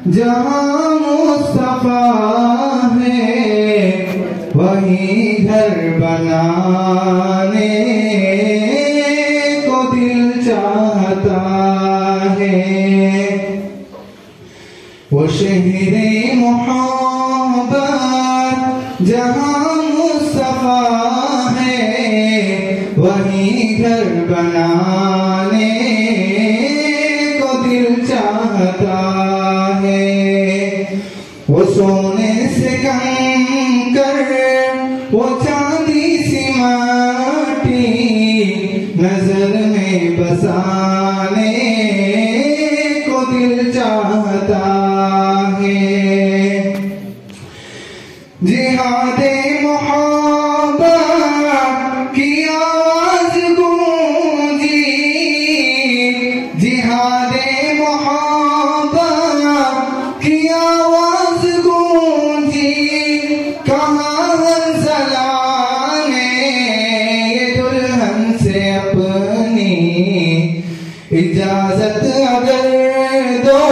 जहाँ मुस्तफा है वही घर बनाने को दिल चाहता है। वो शहरे मोहब्बत जहाँ मुस्तफा है वही घर बनाने को दिल चाहता है। वो सोने से कंकर वो चांदी सी माटी नजर में बसाने को दिल चाहता है। जिहादे मोहब्बत की आवाज गूंजी, जिहादे मोहब्बत की आवाज गूंजी, कहाँ हंसला ने ये दुल्हन से अपनी इजाजत अगर दो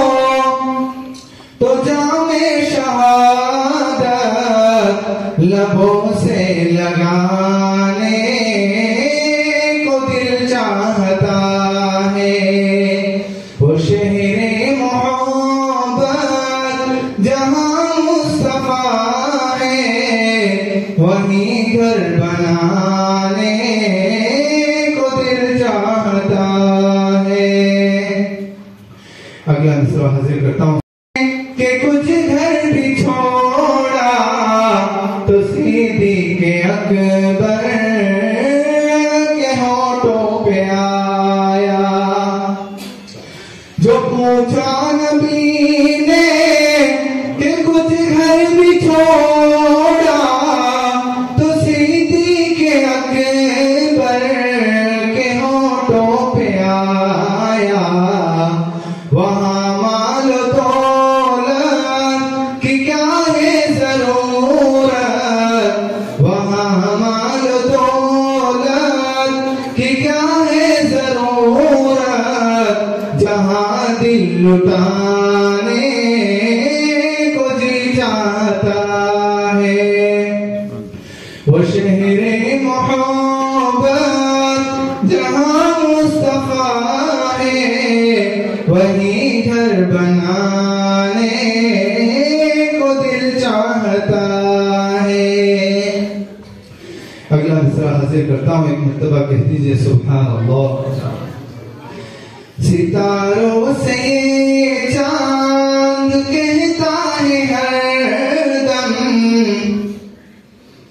तो जामे शहादत लबों से लगाने को दिल चाहता है। वो शहरे मोहब्बत जहाँ मुस्तफा है वही घर बनाने को दिल चाहता है। अगला मिसरा हाजिर करता हूँ कि कुछ घर भी छोड़ा तो सिद्दीक़ अकबर के होठों पे आया। जो पूछा नबी ने कि कुछ घर भी छोड़ा तो सिद्दीक़ अकबर के होठों पे आया। वहाँ माल दौलत की क्या है जरूरत, वहाँ माल दौलत की क्या है जरूरत, जहाँ दिल लुटाने को जी चाहता है। वो शहरे मोहब्बत जहाँ मुस्तफा है वही घर बनाने को दिल चाहता है। अगला मिसरा हाजिर करता हूँ, एक मर्तबा कह दीजिए सुभान अल्लाह। सितारों से चांद कहता है हरदम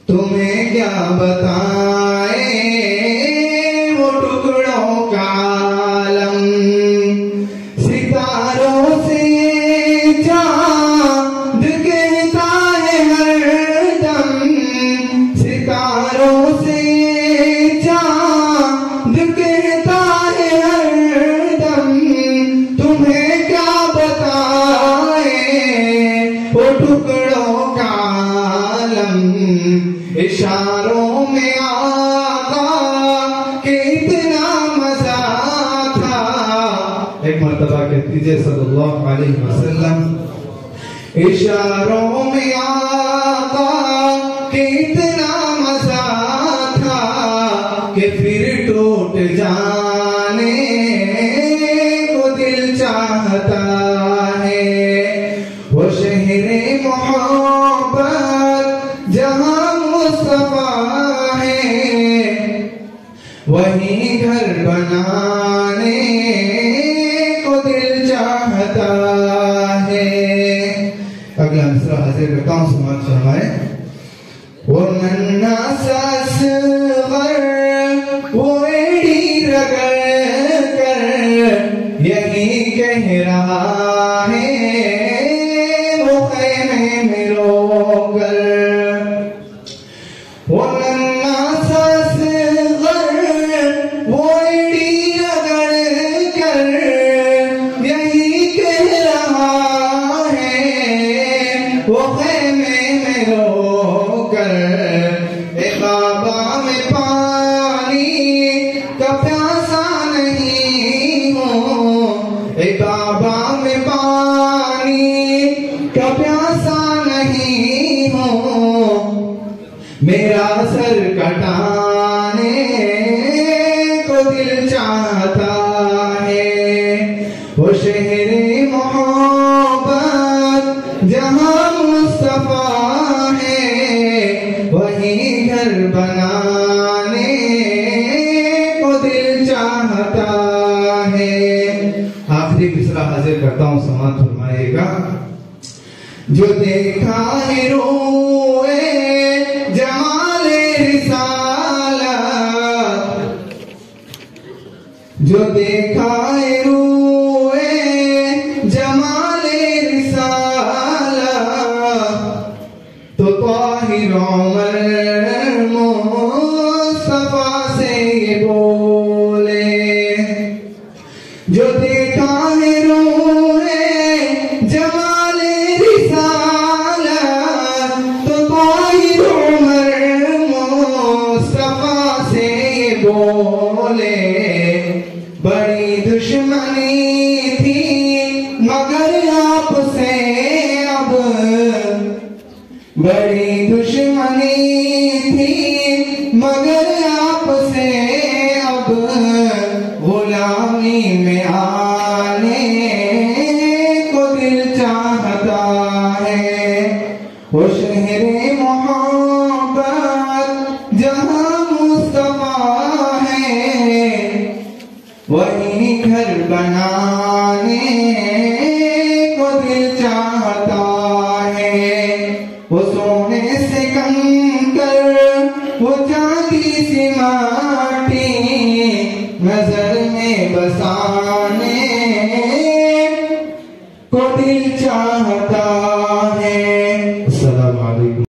तुम्हें क्या बताए वो टुकड़ों का आलम। सितारों से चांद कहता है हरदम, सितारों से चांद कहता है हरदम तुम्हें क्या बताए वो टुकड़ों का आलम। इशारों में आका के इतना मजा था। एक मर्तबा कह दीजिए सल्लल्लाहु अलैहि वसल्लम। इशारों में आका के इतना मजा था कि फिर टूट जाने को दिल चाहता है। वो शहरे मोहब्बत जहाँ मुस्तफा है वही घर बनाने को दिल चाहता है। अगला मिसरा हाजिर करता हूँ, समाज फरमाए। वो नन्ना सा असग़र वो एड़ी रगड़ कर यही कह रहा है वो ख़ैमे में रोकर। वो नन्ना सा असग़र वो एड़ी रगड़ कर यही कह रहा है वो ख़ैमे में रोकर। ए बाबा में पानी का प्यासा नहीं हूँ, ए बाबा में पानी घर कटाने को दिल चाहता है। वो शहरे मोहब्बत जहाँ मुस्तफा है, वही घर बनाने को दिल चाहता है। आखिरी मिसरा हाजिर करता हूँ, समाअत फरमाइएगा। जो देखा है रोए जमाले रिसालत, जो देखा है रोए जमाले रिसालत, तो ताहिर उमर मुस्तफा से ये बोले। जो देखा है रोए जमाले रिसालत, तो ताहिर उमर मुस्तफा से ये बोले। बड़ी दुश्मनी थी मगर आपसे अब, बड़ी दुश्मनी थी मगर आपसे अब, गुलामी में आने को दिल चाहता है। वो शहरे मोहब्बत जहाँ मुस्तफा है, वही घर बनाने को दिल चाहता है। वो सोने से कंकर, वो चांदी सी माटी, नजर में बसाने को दिल चाहता